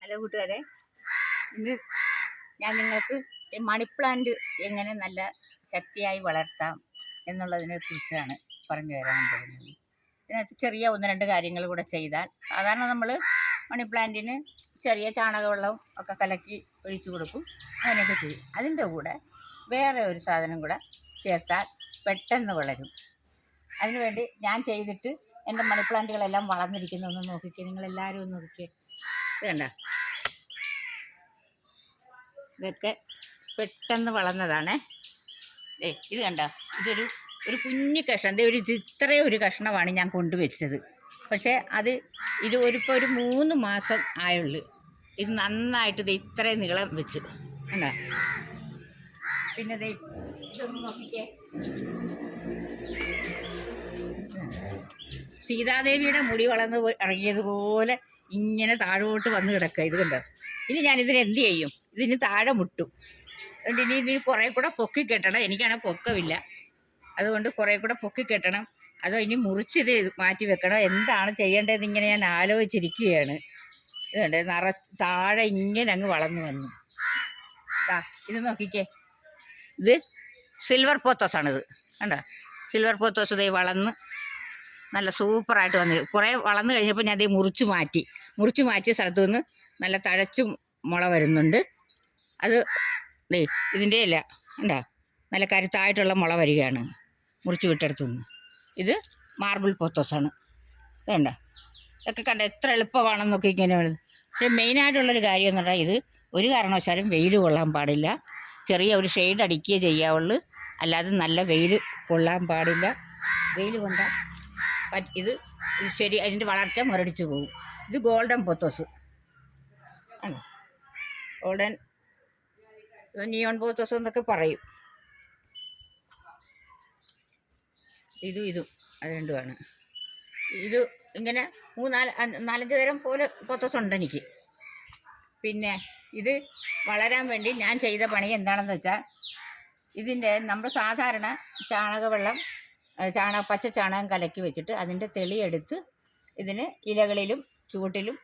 Hello കൂട്ടുകാരെ, ഇന്ന് ഞാൻ നിങ്ങൾക്ക് മണി പ്ലാന്റ് എങ്ങനെ നല്ല ശക്തിയായി വളർത്താം എന്നുള്ളതിനെ കുറിച്ചാണ് പറഞ്ഞു തരാൻ പോകുന്നത്. ഇതിനകത്ത് ചെറിയ ഒന്ന് രണ്ട് കാര്യങ്ങൾ കൂടെ ചെയ്താൽ, സാധാരണ നമ്മൾ മണി പ്ലാന്റിന് ചെറിയ ചാണകവെള്ളം ഒക്കെ കലക്കി ഒഴിച്ചു കൊടുക്കും, അങ്ങനെയൊക്കെ ചെയ്യും. അതിൻ്റെ കൂടെ വേറെ ഒരു സാധനം കൂടെ ചേർത്താൽ പെട്ടെന്ന് വളരും. അതിനുവേണ്ടി ഞാൻ ചെയ്തിട്ട് എൻ്റെ മണി പ്ലാന്റുകളെല്ലാം വളർന്നിരിക്കുന്നതൊന്ന് നോക്കിക്കേ, നിങ്ങളെല്ലാവരും ഒന്ന് നോക്കിക്കേ. ഇത് കണ്ട, ഇതൊക്കെ പെട്ടെന്ന് വളർന്നതാണേ. ഇത് കണ്ട, ഒരു കുഞ്ഞു കഷ്ണം, ഇത്രയും ഒരു കഷ്ണമാണ് ഞാൻ കൊണ്ടുവച്ചത്. പക്ഷേ ഇത് ഒരു 3 മാസം ആയുള്ളൂ. ഇത് നന്നായിട്ട് ഇത്രയും നീളം വെച്ച് കണ്ട. പിന്നെ ഇതൊന്ന് നോക്കിക്കേ, സീതാദേവിയുടെ മുടി വളർന്ന് ഇറങ്ങിയതുപോലെ ഇങ്ങനെ താഴോട്ട് വന്ന് കിടക്കുക. ഇത് കണ്ടോ. ഇനി ഞാനിതിന് എന്ത് ചെയ്യും? ഇതിന് താഴെ മുട്ടും. അതുകൊണ്ട് ഇനി ഇതിന് കുറേ കൂടെ പൊക്കി കെട്ടണം. എനിക്കാണെങ്കിൽ പൊക്കമില്ല, അതുകൊണ്ട് കുറേ കൂടെ പൊക്കി കെട്ടണം. അതോ ഇനി മുറിച്ചിത് മാറ്റി വെക്കണം, എന്താണ് ചെയ്യേണ്ടതെന്ന് ഇങ്ങനെ ഞാൻ ആലോചിച്ചിരിക്കുകയാണ്. ഇത് കണ്ടേ, താഴെ ഇങ്ങനെ അങ്ങ് വളർന്നു വന്നു. ഇത് നോക്കിക്കേ, ഇത് സിൽവർ പോത്തോസാണിത് കണ്ടോ. സിൽവർ പോത്തോസ് ഇതേ വളർന്ന് നല്ല സൂപ്പറായിട്ട് വന്നു. കുറേ വളർന്നു കഴിഞ്ഞപ്പോൾ ഞാൻ അതേ മുറിച്ച് മാറ്റിയ സ്ഥലത്തു നിന്ന് നല്ല തഴച്ചും മുള വരുന്നുണ്ട്. അത് ഇതിൻ്റെ അല്ല ഉണ്ടോ, നല്ല കരുത്തായിട്ടുള്ള മുള വരികയാണ് മുറിച്ച് വിട്ടെടുത്തു നിന്ന്. ഇത് മാർബിൾ പോത്തോസാണ്. വേണ്ട, ഇതൊക്കെ കണ്ട എത്ര എളുപ്പമാണെന്നൊക്കെ ഇങ്ങനെ. പക്ഷേ മെയിനായിട്ടുള്ളൊരു കാര്യം എന്ന് പറഞ്ഞാൽ, ഇത് ഒരു കാരണവശാലും വെയിൽ കൊള്ളാൻ പാടില്ല. ചെറിയ ഒരു ഷെയ്ഡ് അടിക്കുകയേ ചെയ്യാവുള്ളൂ, അല്ലാതെ നല്ല വെയിൽ കൊള്ളാൻ പാടില്ല. വെയിൽ കൊണ്ടാൽ ഇത് ശരി അതിൻ്റെ വളർച്ച മുരടിച്ചു പോകും. ഇത് ഗോൾഡൻ പോത്തോസ് ആണ്, ഗോൾഡൻ നിയോൺ പോത്തോസ് എന്നൊക്കെ പറയും. ഇതും അത് രണ്ടുമാണ്. ഇത് ഇങ്ങനെ 4-5 തരം പോലെ പോത്തോസ് ഉണ്ട് എനിക്ക്. പിന്നെ ഇത് വളരാൻ വേണ്ടി ഞാൻ ചെയ്ത പണി എന്താണെന്ന് വെച്ചാൽ, ഇതിൻ്റെ നമ്മൾ സാധാരണ ചാണകവെള്ളം പച്ച ചാണകം കലക്കി വെച്ചിട്ട് അതിൻ്റെ തെളിയെടുത്ത് ഇതിന് ഇലകളിലും ചുവട്ടിലും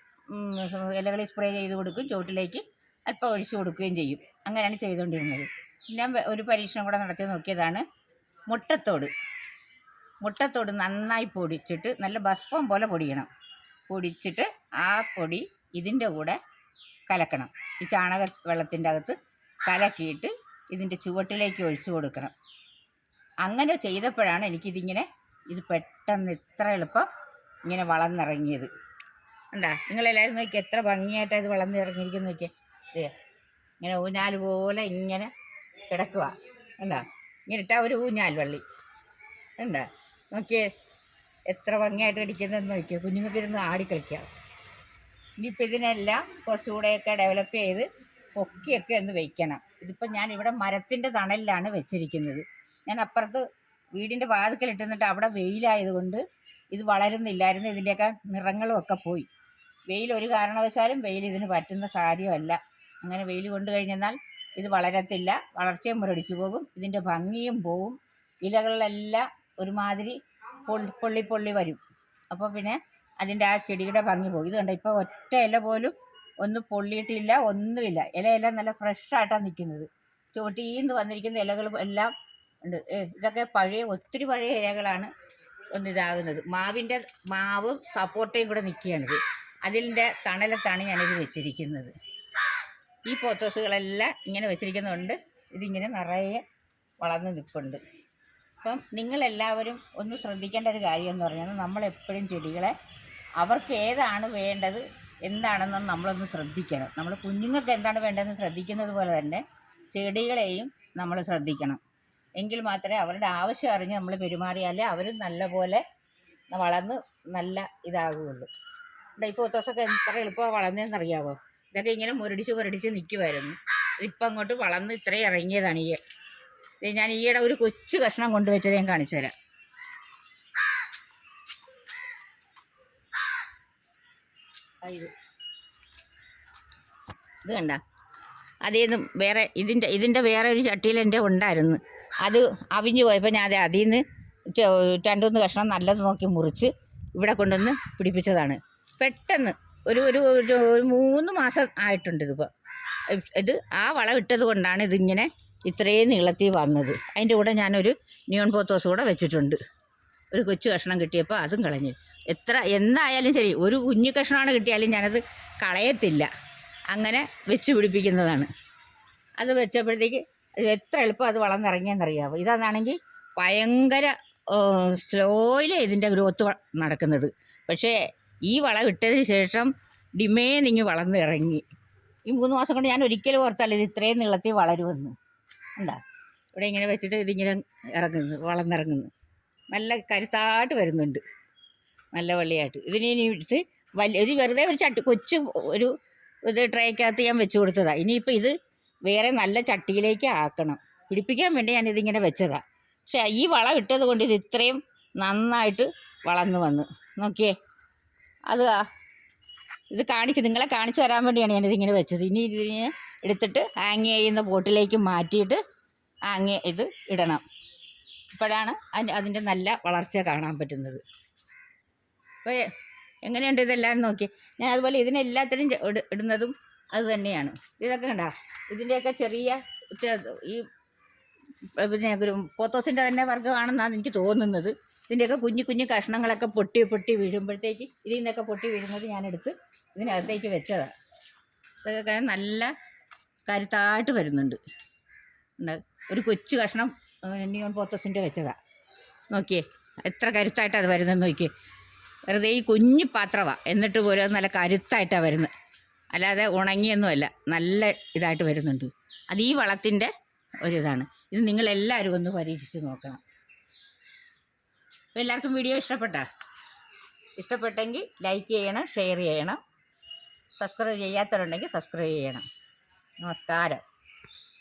ഇലകളിൽ സ്പ്രേ ചെയ്ത് കൊടുക്കും, ചുവട്ടിലേക്ക് അല്പം ഒഴിച്ചു കൊടുക്കുകയും ചെയ്യും. അങ്ങനെയാണ് ചെയ്തുകൊണ്ടിരുന്നത്. ഞാൻ ഒരു പരീക്ഷണം കൂടെ നടത്തി നോക്കിയതാണ്. മുട്ടത്തോട് നന്നായി പൊടിച്ചിട്ട് നല്ല ഭസ്മം പോലെ പൊടിച്ചിട്ട് ആ പൊടി ഇതിൻ്റെ കൂടെ കലക്കണം. ഈ ചാണക വെള്ളത്തിൻ്റെ അകത്ത് കലക്കിയിട്ട് ഇതിൻ്റെ ചുവട്ടിലേക്ക് ഒഴിച്ചു കൊടുക്കണം. അങ്ങനെ ചെയ്തപ്പോഴാണ് ഇത് പെട്ടെന്ന് ഇത്ര എളുപ്പം ഇങ്ങനെ വളർന്നിറങ്ങിയത്. കണ്ടാ, നിങ്ങളെല്ലാവരും നോക്കിയാൽ എത്ര ഭംഗിയായിട്ടാണ് ഇത് വളർന്നിറങ്ങിയിരിക്കുന്നു നോക്കിയാൽ. ഇങ്ങനെ ഊഞ്ഞാൽ പോലെ ഇങ്ങനെ കിടക്കുക. കണ്ടാ, ഇങ്ങനെ ഇട്ടാൽ ഒരു ഊഞ്ഞാൽ വള്ളി. കണ്ടാ, നോക്കിയേ എത്ര ഭംഗിയായിട്ട് ഇരിക്കുന്നതെന്ന് നോക്കിയാൽ. കുഞ്ഞുങ്ങൾക്കിരുന്ന് ആടിക്കളിക്കാം. ഇനിയിപ്പോൾ ഇതിനെല്ലാം കുറച്ചുകൂടെയൊക്കെ ഡെവലപ്പ് ചെയ്ത് പൊക്കിയൊക്കെ ഒന്ന് വയ്ക്കണം. ഇതിപ്പോൾ ഞാൻ ഇവിടെ മരത്തിൻ്റെ തണലിലാണ് വെച്ചിരിക്കുന്നത്. ഞാൻ അപ്പുറത്ത് വീടിൻ്റെ വാതിക്കലിട്ടുന്നിട്ട് അവിടെ വെയിലായതുകൊണ്ട് ഇത് വളരുന്നില്ലായിരുന്നു. ഇതിൻ്റെയൊക്കെ നിറങ്ങളും ഒക്കെ പോയി. വെയിൽ ഒരു കാരണവശാലും ഇതിന് പറ്റുന്ന കാര്യമല്ല. അങ്ങനെ വെയിൽ കൊണ്ടു കഴിഞ്ഞെന്നാൽ ഇത് വളരത്തില്ല, വളർച്ചയും മുരടിച്ചു പോകും, ഇതിൻ്റെ ഭംഗിയും പോവും, ഇലകളിലെല്ലാം ഒരുമാതിരി പൊള്ളി വരും. അപ്പോൾ പിന്നെ അതിൻ്റെ ആ ചെടിയുടെ ഭംഗി പോകും. ഇത് കണ്ട, ഇപ്പോൾ ഒറ്റ ഇല പോലും ഒന്നും പൊള്ളിയിട്ടില്ല, ഒന്നുമില്ല. ഇലയെല്ലാം നല്ല ഫ്രഷായിട്ടാണ് നിൽക്കുന്നത്. ചുവട്ടിന്ന് വന്നിരിക്കുന്ന ഇലകൾ എല്ലാം ഉണ്ട്. ഇതൊക്കെ ഒത്തിരി പഴയ ഇലകളാണ് ഒന്നിതാകുന്നത്. മാവും സപ്പോർട്ടയും കൂടെ നിൽക്കുകയാണിത്. അതിൻ്റെ തണലത്താണ് ഞാനിത് വെച്ചിരിക്കുന്നത്. ഈ പോത്തോസുകളെല്ലാം ഇങ്ങനെ വെച്ചിരിക്കുന്നതുകൊണ്ട് ഇതിങ്ങനെ നിറയെ വളർന്ന് നിൽപ്പുണ്ട്. അപ്പം നിങ്ങളെല്ലാവരും ഒന്ന് ശ്രദ്ധിക്കേണ്ട ഒരു കാര്യം എന്ന് പറഞ്ഞാൽ, നമ്മളെപ്പോഴും ചെടികളെ അവർക്ക് ഏതാണ് വേണ്ടത് എന്താണെന്ന് നമ്മളൊന്ന് ശ്രദ്ധിക്കണം. നമ്മൾ കുഞ്ഞുങ്ങൾക്ക് എന്താണ് വേണ്ടതെന്ന് ശ്രദ്ധിക്കുന്നത് പോലെ തന്നെ ചെടികളെയും നമ്മൾ ശ്രദ്ധിക്കണം. എങ്കിൽ മാത്രമേ അവരുടെ ആവശ്യം അറിഞ്ഞ് നമ്മൾ പെരുമാറിയാലേ അവർ നല്ലപോലെ വളർന്ന് നല്ല ഇതാകുകയുള്ളൂ. ഇപ്പോൾ പോത്തോസൊക്കെ എത്ര എളുപ്പമാണ് വളർന്നതെന്നറിയാമോ? ഇതൊക്കെ ഇങ്ങനെ മുരടിച്ച് നിൽക്കുമായിരുന്നു. ഇപ്പം അങ്ങോട്ട് വളർന്ന് ഇത്രയും ഇറങ്ങിയതാണ്. ഞാൻ ഈയിടെ ഒരു കൊച്ചു കഷ്ണം കൊണ്ടുവച്ചത് ഞാൻ കാണിച്ചു തരാം. ഇത് കണ്ട, അതേന്നും വേറെ ഇതിൻ്റെ വേറെ ഒരു ചട്ടിയിൽ എൻ്റെ ഉണ്ടായിരുന്നു. അത് അവിഞ്ഞു പോയപ്പോൾ ഞാൻ അതിൽ നിന്ന് 2-3 കഷ്ണം നല്ലത് നോക്കി മുറിച്ച് ഇവിടെ കൊണ്ടുവന്ന് പിടിപ്പിച്ചതാണ്. പെട്ടെന്ന് ഒരു 3 മാസം ആയിട്ടുണ്ട് ഇതിപ്പോൾ. ഇത് ആ വളം ഇട്ടത് കൊണ്ടാണ് ഇതിങ്ങനെ ഇത്രയും നീളത്തിൽ വന്നത്. അതിൻ്റെ കൂടെ ഞാനൊരു നിയോൺ പോത്തോസ് കൂടെ വെച്ചിട്ടുണ്ട്. ഒരു കൊച്ചു കഷ്ണം കിട്ടിയപ്പോൾ അതും കളഞ്ഞു. എന്തായാലും ശരി, ഒരു കുഞ്ഞു കഷ്ണമാണ് കിട്ടിയാലും ഞാനത് കളയത്തില്ല. അങ്ങനെ വെച്ച് പിടിപ്പിക്കുന്നതാണ്. അത് വെച്ചപ്പോഴത്തേക്ക് എത്ര എളുപ്പം അത് വളർന്നിറങ്ങിയെന്നറിയാമോ. ഇതാണെങ്കിൽ ഭയങ്കര സ്ലോയിലേ ഇതിൻ്റെ ഗ്രോത്ത് നടക്കുന്നത്. പക്ഷേ ഈ വളം ഇട്ടതിന് ശേഷം ഡിമേന്നിങ്ങ് വളർന്ന് ഇറങ്ങി. ഈ 3 മാസം കൊണ്ട് ഞാൻ ഒരിക്കലും ഓർത്തല്ല ഇത് ഇത്രയും നീളത്തിൽ വളരുമെന്ന്. എന്താ ഇവിടെ ഇങ്ങനെ വെച്ചിട്ട് ഇതിങ്ങനെ വളർന്നിറങ്ങുന്നു. നല്ല കരുത്തായിട്ട് വരുന്നുണ്ട്, നല്ല വള്ളിയായിട്ട്. ഇതിനി എടുത്ത് വെറുതെ ഒരു കൊച്ചു ഇത് ട്രേക്കകത്ത് ഞാൻ വെച്ച് കൊടുത്തതാണ്. ഇനിയിപ്പോൾ ഇത് വേറെ നല്ല ചട്ടിയിലേക്ക് ആക്കണം. പിടിപ്പിക്കാൻ വേണ്ടി ഞാനിതിങ്ങനെ വെച്ചതാണ്. പക്ഷേ ഈ വളം ഇട്ടത് കൊണ്ട് ഇത് ഇത്രയും നന്നായിട്ട് വളർന്നു വന്ന് നോക്കിയേ. ഇത് നിങ്ങളെ കാണിച്ചു തരാൻ വേണ്ടിയാണ് ഞാനിതിങ്ങനെ വെച്ചത്. ഇനി ഇതിനെ എടുത്തിട്ട് ഹാങ് ചെയ്യുന്ന പോട്ടിലേക്ക് മാറ്റിയിട്ട് ഇത് ഇടണം. ഇപ്പോഴാണ് അതിൻ്റെ നല്ല വളർച്ച കാണാൻ പറ്റുന്നത്. അപ്പോൾ എങ്ങനെയുണ്ട് ഇതെല്ലാം നോക്കി. ഞാൻ അതുപോലെ ഇതിനെല്ലാത്തിനും ഇടുന്നതും അത് തന്നെയാണ്. ഇതൊക്കെ കണ്ടോ, ഇതിൻ്റെയൊക്കെ ചെറിയ ഈ പിന്നെ പോത്തോസിൻ്റെ തന്നെ വർഗ്ഗമാണെന്നാണ് എനിക്ക് തോന്നുന്നത്. ഇതിൻ്റെയൊക്കെ കുഞ്ഞു കഷ്ണങ്ങളൊക്കെ പൊട്ടി വീഴുമ്പോഴത്തേക്ക് ഇതിൽ നിന്നൊക്കെ പൊട്ടി വീഴുന്നത് ഞാനെടുത്ത് ഇതിനകത്തേക്ക് വെച്ചതാണ്. ഇതൊക്കെ നല്ല കരുത്തായിട്ട് വരുന്നുണ്ട്. ഒരു കൊച്ചു കഷ്ണം നിയോൺ പോത്തോസിൻ്റെ വെച്ചതാണ്. നോക്കിയേ എത്ര കരുത്തായിട്ടാണ് അത് വരുന്നതെന്ന് നോക്കിയേ. വെറുതെ ഈ കുഞ്ഞു പാത്രമാണ്, എന്നിട്ട് പോലും നല്ല കരുത്തായിട്ടാണ് വരുന്നത്. അല്ലാതെ ഉണങ്ങിയൊന്നുമല്ല, നല്ല ഇതായിട്ട് വരുന്നുണ്ട്. അത് ഈ വളത്തിൻ്റെ ഒരിതാണ്. ഇത് നിങ്ങളെല്ലാവരും ഒന്ന് പരീക്ഷിച്ച് നോക്കണം. അപ്പോൾ എല്ലാവർക്കും വീഡിയോ ഇഷ്ടപ്പെട്ടെങ്കിൽ ലൈക്ക് ചെയ്യണം, ഷെയർ ചെയ്യണം. സബ്സ്ക്രൈബ് ചെയ്യാത്തവരുണ്ടെങ്കിൽ സബ്സ്ക്രൈബ് ചെയ്യണം. നമസ്കാരം.